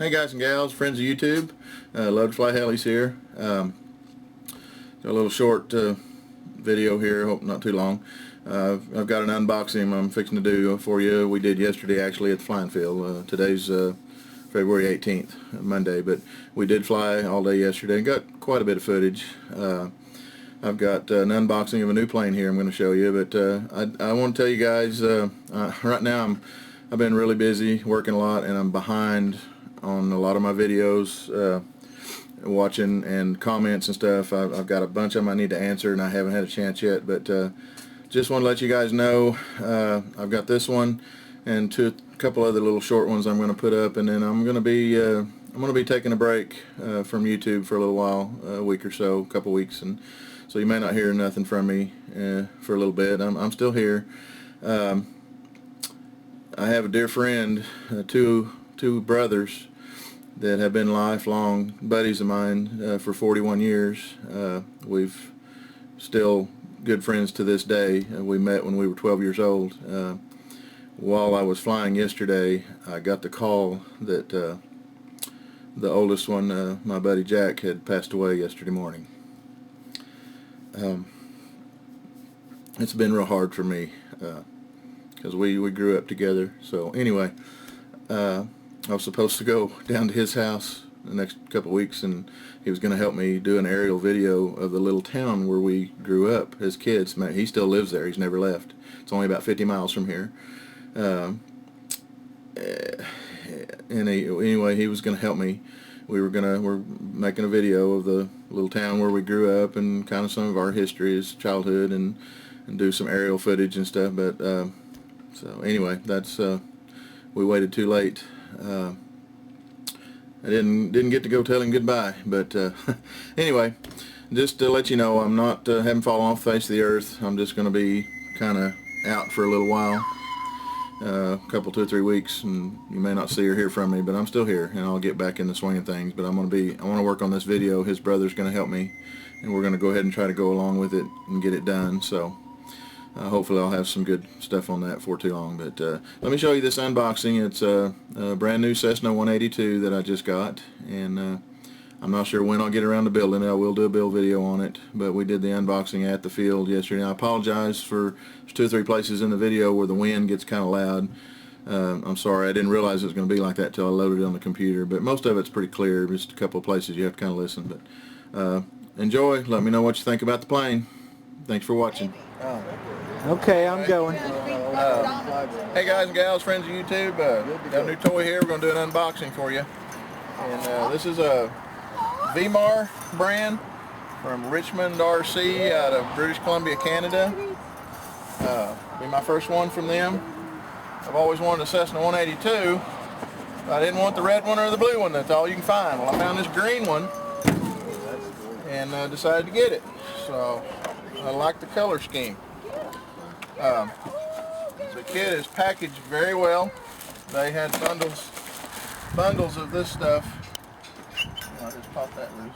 Hey guys and gals, friends of YouTube, Love to Fly Helis here. Got a little short video here, hope not too long. I've got an unboxing I'm fixing to do for you. We did yesterday actually at the flying field. Today's February 18th, Monday, but we did fly all day yesterday and got quite a bit of footage. I've got an unboxing of a new plane here I'm going to show you, but I want to tell you guys, right now I've been really busy working a lot and I'm behind on a lot of my videos, watching and comments and stuff. I've got a bunch of them I need to answer and I haven't had a chance yet, but just want to let you guys know I've got this one and a couple other little short ones I'm going to put up, and then I'm going to be taking a break from YouTube for a little while, a week or so, a couple weeks, and so you may not hear nothing from me for a little bit. I'm still here. I have a dear friend, two brothers that have been lifelong buddies of mine for 41 years. We've still good friends to this day. We met when we were 12 years old. While I was flying yesterday, I got the call that the oldest one, my buddy Jack, had passed away yesterday morning. It's been real hard for me because we grew up together. So anyway, I was supposed to go down to his house the next couple of weeks, and he was going to help me do an aerial video of the little town where we grew up as kids. He still lives there. He's never left. It's only about 50 miles from here. Anyway, he was going to help me. We're making a video of the little town where we grew up and kind of some of our history as childhood, and do some aerial footage and stuff. But so anyway, that's we waited too late. I didn't get to go tell him goodbye, but anyway, just to let you know, I'm not haven't fallen off the face of the earth. I'm just going to be kind of out for a little while, a couple, 2 or 3 weeks, and you may not see or hear from me, but I'm still here, and I'll get back in the swing of things. But I want to work on this video. His brother's going to help me, and we're going to go ahead and try to go along with it and get it done. So hopefully I'll have some good stuff on that for too long. But let me show you this unboxing. It's a brand new Cessna 182 that I just got, and I'm not sure when I'll get around to building it. I will do a build video on it, but we did the unboxing at the field yesterday. I apologize for 2 or 3 places in the video where the wind gets kind of loud. I'm sorry, I didn't realize it was going to be like that till I loaded it on the computer, but most of it's pretty clear. Just a couple of places you have to kind of listen. But enjoy. Let me know what you think about the plane. Thanks for watching. Okay, I'm going. Hey guys and gals, friends of YouTube, got a new toy here. We're going to do an unboxing for you. And this is a Vmar brand from Richmond, RC, out of British Columbia, Canada. Be my first one from them. I've always wanted a Cessna 182. I didn't want the red one or the blue one. That's all you can find. Well, I found this green one and decided to get it. So I like the color scheme. The kit is packaged very well. They had bundles of this stuff. I just popped that loose.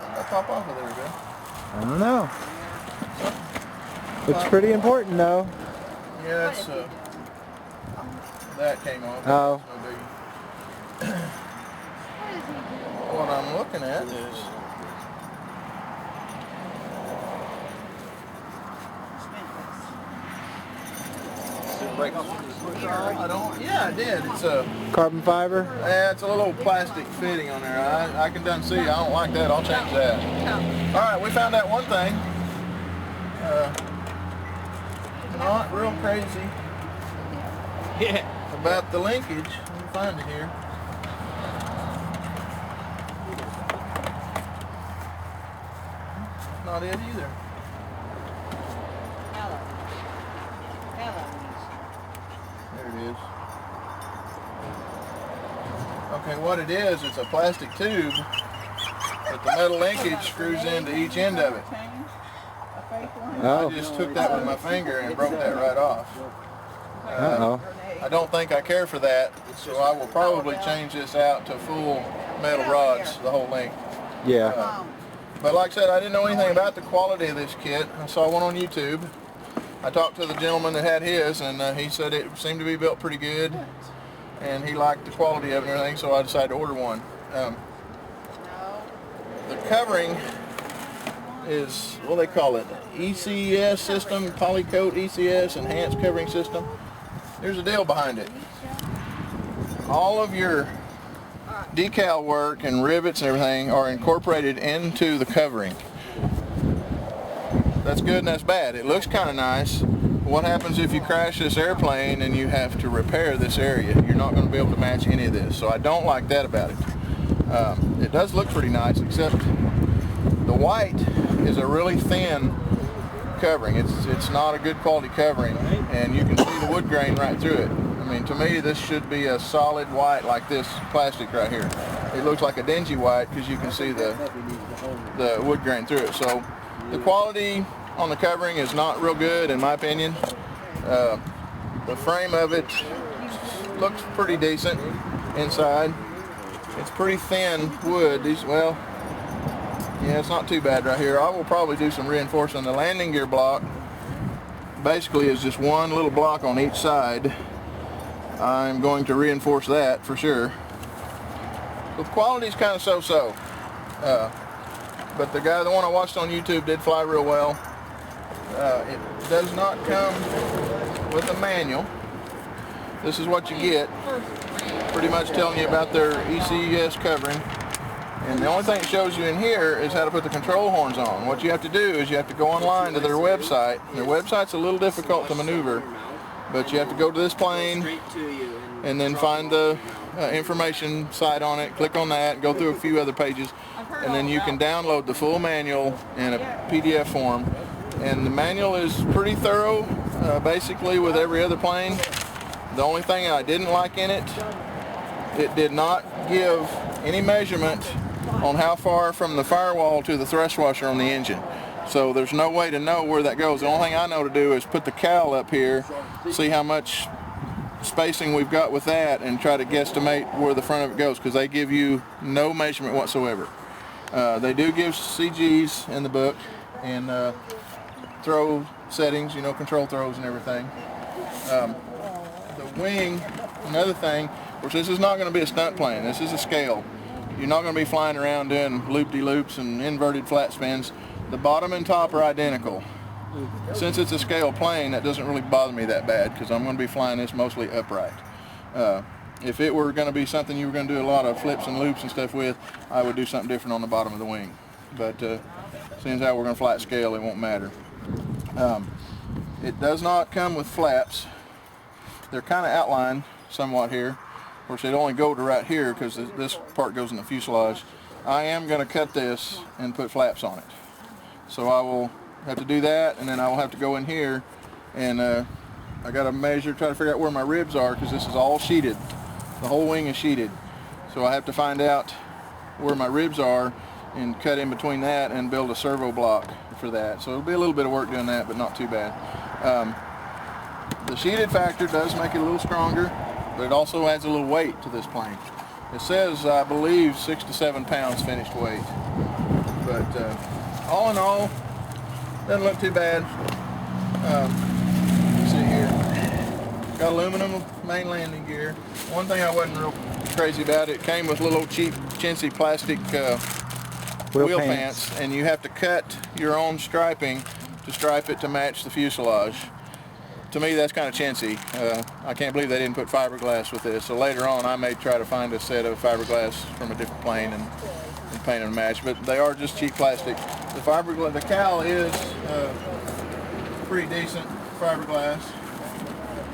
Did I pop off of there again? I don't know. Looks pretty important though. Yeah, that's that came off. Oh. What I'm looking at is yeah, I did. It's a carbon fiber? Yeah, it's a little plastic fitting on there. I can done see. I don't like that. I'll change that. Alright, we found out one thing. Not real crazy about the linkage. Let me find it here. Not it either. There it is. Okay, what it is, it's a plastic tube, but the metal linkage screws into each end of it. Oh. I just took that with my finger and broke that right off. I don't think I care for that, so I will probably change this out to full metal rods, the whole length. Yeah. But like I said, I didn't know anything about the quality of this kit. I saw one on YouTube. I talked to the gentleman that had his, and he said it seemed to be built pretty good, and he liked the quality of it and everything, so I decided to order one. The covering is, what do they call it? ECS system, Polycoat ECS, Enhanced Covering System. Here's the deal behind it. All of your decal work and rivets and everything are incorporated into the covering. That's good and that's bad. It looks kind of nice. What happens if you crash this airplane and you have to repair this area? You're not going to be able to match any of this. So I don't like that about it. It does look pretty nice, except the white is a really thin covering. It's not a good quality covering, and you can see the wood grain right through it. I mean, to me, this should be a solid white like this plastic right here. It looks like a dingy white because you can see the wood grain through it. So the quality on the covering is not real good, in my opinion. The frame of it looks pretty decent inside. It's pretty thin wood. Well, yeah, it's not too bad right here. I will probably do some reinforcing. The landing gear block basically is just one little block on each side. I'm going to reinforce that for sure. The quality is kind of so-so. But the one I watched on YouTube did fly real well. It does not come with a manual. This is what you get. Pretty much telling you about their ECS covering. And the only thing it shows you in here is how to put the control horns on. What you have to do is you have to go online to their website. Their website's a little difficult to maneuver, but you have to go to this plane and then find the information site on it, click on that, go through a few other pages, and then you can download the full manual in a PDF form. And the manual is pretty thorough, basically with every other plane. The only thing I didn't like in it, it did not give any measurement on how far from the firewall to the thrust washer on the engine. So there's no way to know where that goes. The only thing I know to do is put the cowl up here, see how much spacing we've got with that, and try to guesstimate where the front of it goes, because they give you no measurement whatsoever. They do give CGs in the book and throw settings, you know, control throws and everything. The wing, another thing, of course this is not going to be a stunt plane, this is a scale. You're not going to be flying around doing loop-de-loops and inverted flat spins. The bottom and top are identical. Since it's a scale plane, that doesn't really bother me that bad, because I'm going to be flying this mostly upright. If it were going to be something you were going to do a lot of flips and loops and stuff with, I would do something different on the bottom of the wing. But seeing as how we're going to fly at scale, it won't matter. It does not come with flaps. They're kind of outlined somewhat here. Of course, they'd only go to right here because this part goes in the fuselage. I am going to cut this and put flaps on it. So I will have to do that, and then I will have to go in here and I got to measure, try to figure out where my ribs are, because this is all sheeted. The whole wing is sheeted. So I have to find out where my ribs are and cut in between that and build a servo block for that. So it'll be a little bit of work doing that, but not too bad. The sheeted factor does make it a little stronger, but it also adds a little weight to this plane. It says, I believe, 6 to 7 pounds finished weight. But all in all, doesn't look too bad. Let's see here. Got aluminum main landing gear. One thing I wasn't real crazy about, it came with little cheap chintzy plastic wheel pants, and you have to cut your own striping to stripe it to match the fuselage. To me, that's kind of chintzy. I can't believe they didn't put fiberglass with this. So later on, I may try to find a set of fiberglass from a different plane and paint and match. But they are just cheap plastic. The fiberglass, the cowl is pretty decent fiberglass.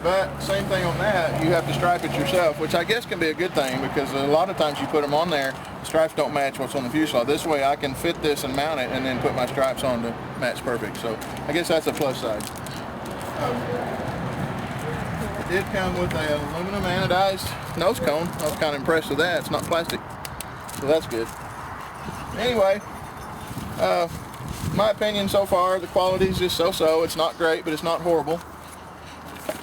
But same thing on that, you have to stripe it yourself, which I guess can be a good thing, because a lot of times you put them on there, the stripes don't match what's on the fuselage. This way I can fit this and mount it and then put my stripes on to match perfect. So I guess that's a plus side. It did come with an aluminum anodized nose cone. I was kind of impressed with that. It's not plastic, so that's good. Anyway, my opinion so far, the quality is just so-so. It's not great, but it's not horrible.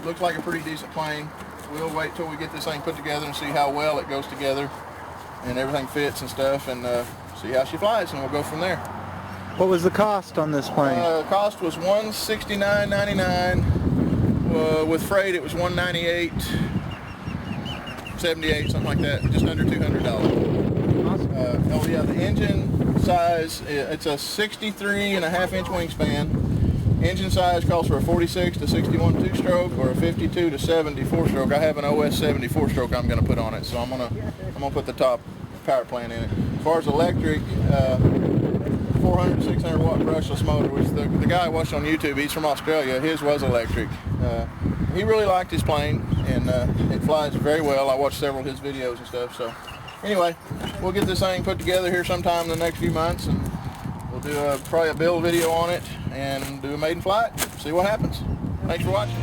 Looks like a pretty decent plane. We'll wait till we get this thing put together and see how well it goes together and everything fits and stuff, and see how she flies, and we'll go from there. What was the cost on this plane? Cost was $169.99. With freight, it was $198.78, something like that. Just under $200. Awesome. Oh yeah, the engine size, it's a 63.5-inch wingspan. Engine size calls for a 46 to 61 two-stroke or a 52 to 70 four-stroke. I have an OS 70 four-stroke I'm going to put on it, so I'm gonna put the top power plant in it. As far as electric, 400 to 600 watt brushless motor, which the guy I watched on YouTube, he's from Australia. His was electric. He really liked his plane, and it flies very well. I watched several of his videos and stuff. So anyway, we'll get this thing put together here sometime in the next few months, and we'll do probably a build video on it and do a maiden flight. See what happens. Thanks for watching.